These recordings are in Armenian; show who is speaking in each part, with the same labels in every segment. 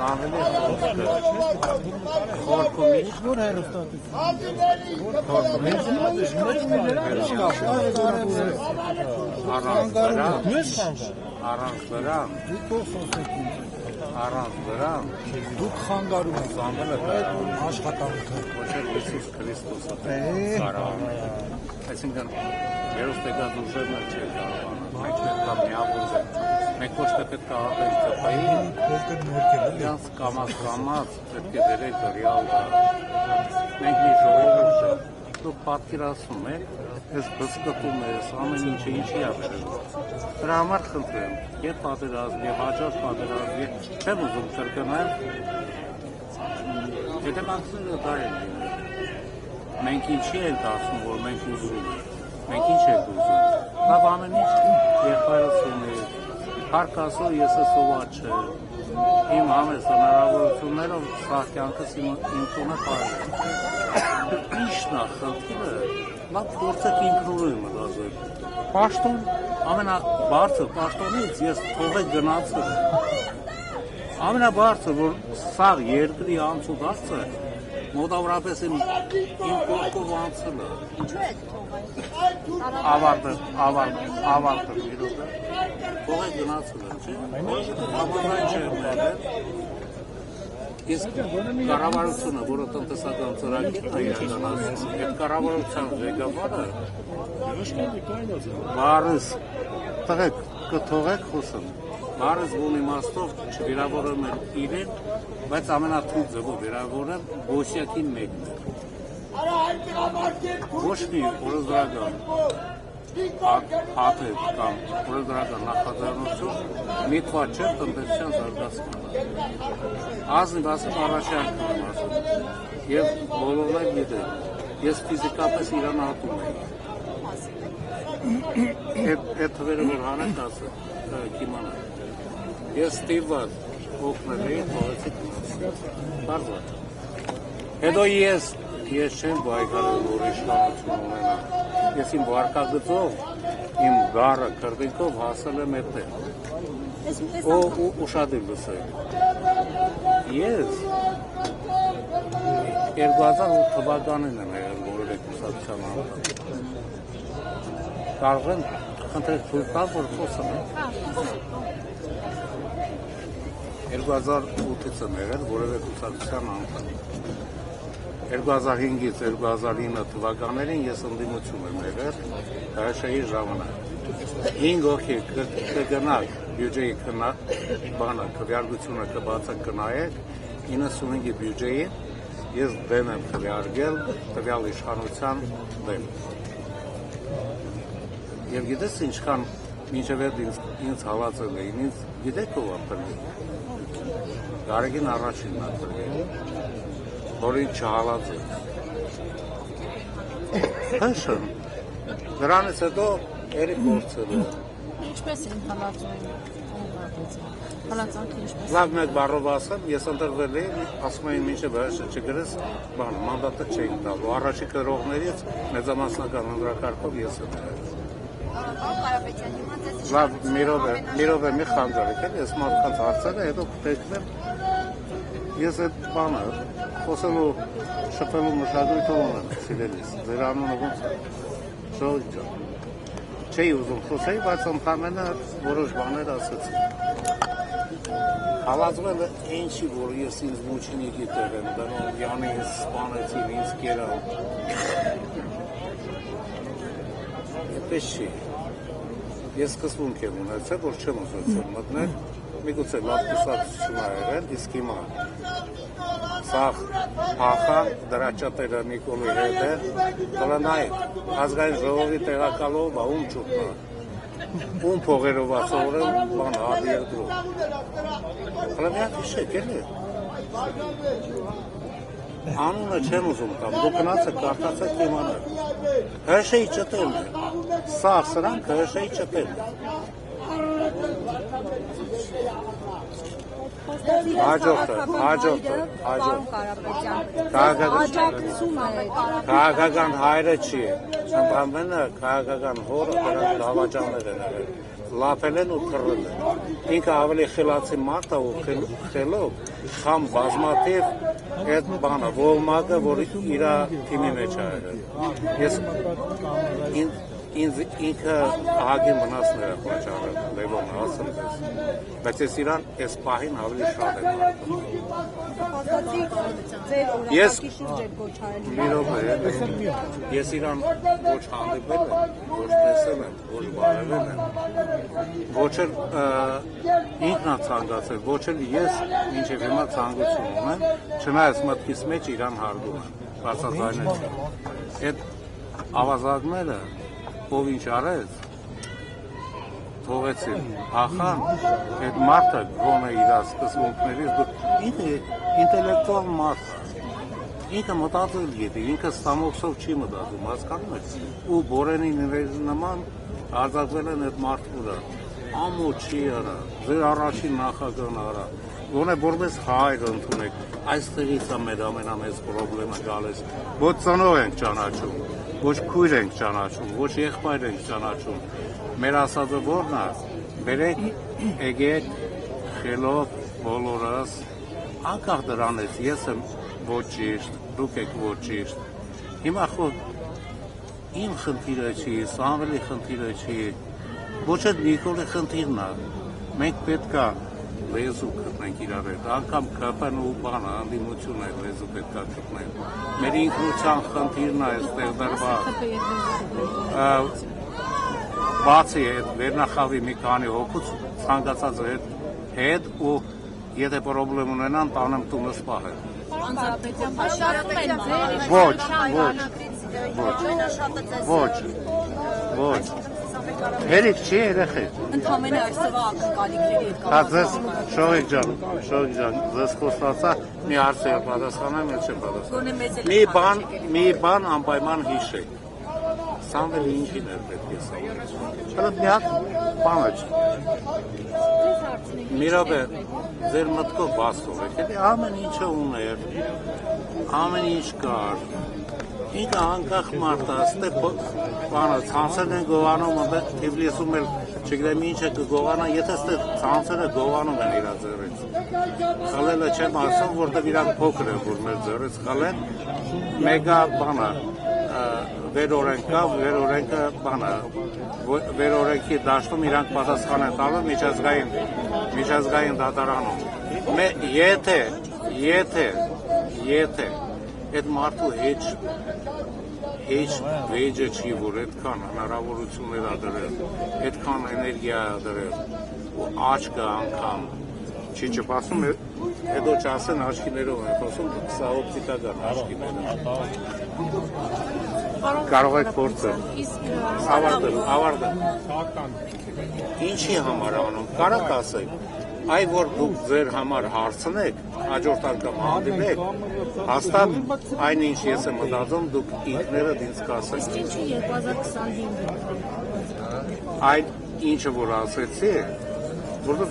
Speaker 1: Սամվելի խորքումի
Speaker 2: Որ հերոստատից։
Speaker 1: առանց վրա
Speaker 2: Դուք խանգարում եք
Speaker 1: Սամվելը
Speaker 2: աշխատանքը։
Speaker 1: ոչ էլ Հիսուս Քրիստոսը կարողանում է։ Այսինքն երոստեգած ուժերն էլ չէ կարողանում։ Մենք պետք է միավորվենք։ Մենք ոչ թե պետք է արտենք ծպային, իրանց կամաց պետք է դերեք ռեալ կա։ Մենք մի ժողովուրդ ենք, դուք պատկերացնում եք, ես բսկտում ես, ամեն ինչը ինչի է վերել։ Դրա համար խնդրեմ, ետ պատերազմ, և հաջորդ պատերազմ, չեմ ուզում կրկնել, հետևանքները դա են լինել։ Մենք ինչի ենք ասում, որ մենք ուզում ենք, մենք ինչ ենք ուզում։ Լավ ամեն ինչ եղբայրս ունի, հարկ ասող ես է սոված չէ, իմ համես հնարավորություններով սաղ կյանքս իմ տունը պարել։ Ինչն է խնդիրը, լավ գործեք ինքնուրույն մտածել։ Պաշտոն, ամենաբարձր պաշտոնից ես թողեք գնացել եմ։ Ամենաբարձր, որ սաղ երկրի անցուդարձը մոտավորապես իմ կողքով անցել է։
Speaker 3: Ինչու եք թողել։
Speaker 1: Ավարտը իրոք է։ Թողեք գնացել եմ, չէ։ Համաձայն չէ մեղել։ Իսկ կառավարությունը, որը տնտեսական ծրագիրն է իրականացնում, այդ կառավարության ղեկավարը բարыз տղեկ կթողեք խոսում։ Բարыз բուն իմաստով չվիրավորում են իրեն, բայց ամենաթույլ ձևով վիրավորում Բոսյակին մեկն է։ Ոչ մի օրենսդրական հատետ կամ օրենսդրական նախաձեռնություն միտված չէ տնտեսության զարգացմանը։ Ազնիվ ասում առաջարկում եմ ասում, և բոլորն էլ գիտեն, ես ֆիզիկապես իրան ատում եմ։ Այդ թվերը որ հանեք ասը, կիմանա։ Ես ստիվված օգնել էի, փողեցի կնացի։ Բարզվա։ Հետո ես չեմ բայկարել, որ իշխանություն ունենա։ Ես իմ վարկագծով, իմ գառը կրվինքով հասել եմ էդտեղ։ Ուշադիր լսեք։ Ես 2008 թվականին եմ եղել որևէ կուսակցության անդամ։ Կարող եմ խնդրել թույլ տալ, որ խոսեմ։ 2008-ից եմ եղել որևէ կուսակցության անդամ։ 2005-ից 2009 թվականներին ես ընդդիմություն եմ եղել ՀՇ-ի ժամանակ։ 5 հոգի կգնաք բյուջեի քվեարկությունը կբացեք կնայեք 95-ի բյուջեին ես դեմ եմ քվեարկել տվյալ իշխանության դեմ։ Եվ գիտես ինչքան մինչև ինձ հալածել էին, ինձ գիտեք ով ապրել։ Գարեգին առաջինն ապրել։ Որին չհալածել։ Հնշն, դրանից հետո երի կործել է։
Speaker 3: Ինչպես են հալածում հալածանքը ինչպես։
Speaker 1: Լավ մեկ բառով ասեմ, ես ընտրվել էի, ասում էին մինչև ՀՇ չգրես, մանդատը չէին տալու, առաջի կրողներից մեծամասնական ընդրակարգով ես եմ եղել։ Լավ, մի րոպե մի խանգարեք էլ, ես մարդկանց հարցերը, հետո կտեքնեմ, ես այդ բանը, խոսելու շփվելու մշակույթը ունեմ, սիրելիս, ձեր անունը ոնց է, Ժողովուրդ ջան, չէի ուզում խոսեի, բայց ընդամենը որոշ բաներ ասեցի։ Հալածվել է ինչի, որ ես ինձ մուչինիկի տեղ եմ դնում, յանի ինձ սպանեցին, ինձ կերան։ Էպես չի։ Ես սկզբունք եմ ունեցել, որ չեմ ուզեցել մտնել, միգուցե լավ կուսակցություն ա եղել, իսկ հիմա սաղ փախան դրաճատերը Նիկոլի հետ է, կլնայք, ազգային ժողովի տեղակալով, ում չուտնա, ում փողերով ասորել, բան հատ երկրով։ Հլամյակ իշեք, էլի։ Անունը չեմ ուզում կամ, դու կնացեք, կարտացեք իմանալ։ ՀՇ-ի ճտելն է, սաղ սրանք ՀՇ-ի ճտելն է։ Հաջորդը, քաղաքական հայրը չի է, ընդամենը քաղաքական հորը դրանք դավաճաններ են եղել, լափել են ու թռել են։ Ինքը ավելի խելացի մարդ է ու խելով խամ բազմաթիվ այդ բանը ողմակը, որ իր թիմի մեջ է եղել։ Ես ինքը ահագին վնասներ է պատճառել, Լևոնը ասել ես, բայց ես իրան այս պահին ավելի շատ եմ հարցնում։ Ես իրան ոչ հանդիպել եմ, ոչ տեսել եմ, ոչ բարևել եմ, ոչ էլ ինքն է ցանկացել, ոչ էլ ես մինչև հիմա ցանկություն ունեմ, չնայած մտքիս մեջ իրան հարգում եմ, բացատրել չի։ Այդ ավազակները ով ինչ արեց, թողեցին, ախան, այդ մարդը գոնե իր սկզբունքներից, ինքը ինտելեկտուալ մարդ է, ինքը մտածել գիտի, ինքը ստամոքսով չի մտածում, հասկանում եք, ու բորենի նման արձակվել են այդ մարդուրա, ամու չի արա, ձեր առաջին նախագահն արա, գոնե որպես հայր ընդունեք, այստեղից է մեր ամենամեծ պրոբլեմը գալիս, ոչ ծնող ենք ճանաչում, ոչ քույր ենք ճանաչում, ոչ եղբայր ենք ճանաչում, մեր ասածը որն է, բերեք, եկեք, խելոք, բոլորս, անկախ դրանից, ես եմ ոչ ճիշտ, դուք եք ոչ ճիշտ, հիմա խոտ, իմ խնդիրը չի, Սամվելի խնդիրը չի, ոչ էլ Նիկոլի խնդիրն է, մենք պետք է լեզու գտնենք իրար հետ, անգամ կապան ու բանը, անդիմություն է լեզու պետք է գտնենք, մեր ինքնության խնդիրն է այստեղ դրված, բացի այդ վերնախավի մի քանի հոգուց ցանկացած հետ ու եթե պրոբլեմ ունենան, տանեմ տունս պահել։ Ոչ, հերիք չի երեխեք։
Speaker 3: Ընդամենը այսօրվա ակնկալիքների հետ
Speaker 1: կապված։ Շողիկ ջան, ձեզ խոստացա, մի հարց եմ պատասխանեմ, ես չեմ պատասխանում։ Մի բան անպայման հիշեք։ Սամվելի ինչին էր պետք է սավելից։ Հələ մի հատ բանը չի։ Մի րոպե, ձեր մտքով բացող եք, եթե ամեն ինչը ուներ, ամեն ինչ կար, ինքը անկախ մարդ է, ստե բանը ցանցերն են գողանում, Թիֆլիսում էլ չգիտեմ ինչ է կգողանա, եթե ստե ցանցերը գողանում են իրա ձեռից։ Խլելը չեմ ասում, որտեղ իրանք փոքր են, որ մեր ձեռից խլեն, մեգա բանը վերօրենքա, վերօրենքը բանը, վերօրենքի դաշտում իրանք պատասխան են տալու միջազգային դատարանում։ Եթե այդ մարդու հեչ վեջը չի, որ այդքան հնարավորություններ ա դրել, այդքան էներգիա ա դրել, ու աչքը անգամ, չի չպասում, հետո չասեն աչքիներով են խոսում, սա օպտիկական աչքիները։ Կարող եք փորձել։ Ավարտել։ Ինչի համար անում, կարաք ասեք, այ որ դուք ձեր համար հարցնեք, հաջորդ անգամ հանդիպեք, հաստատ այնինչ ես եմ մտածում, դուք ինքներդ ինձ կասեք։
Speaker 3: Ինչի 2025
Speaker 1: Այդ ինչը որ ասեցի, որտեղ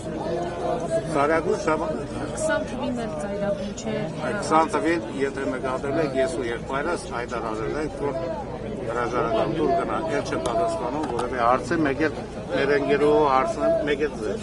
Speaker 1: Սարյագուս ժամանակ
Speaker 3: 20 թվին էլ ծայրագուն չէ։
Speaker 1: 20 թվին, եթե նկատել եք, ես ու եղբայրս հայտարարել ենք, որ հրաժարական տուր գնա, էլ չեմ պատասխանում, որևէ հարցը մեկ էլ մեր ընկերուհու հարցն մեկ էլ ձեզ։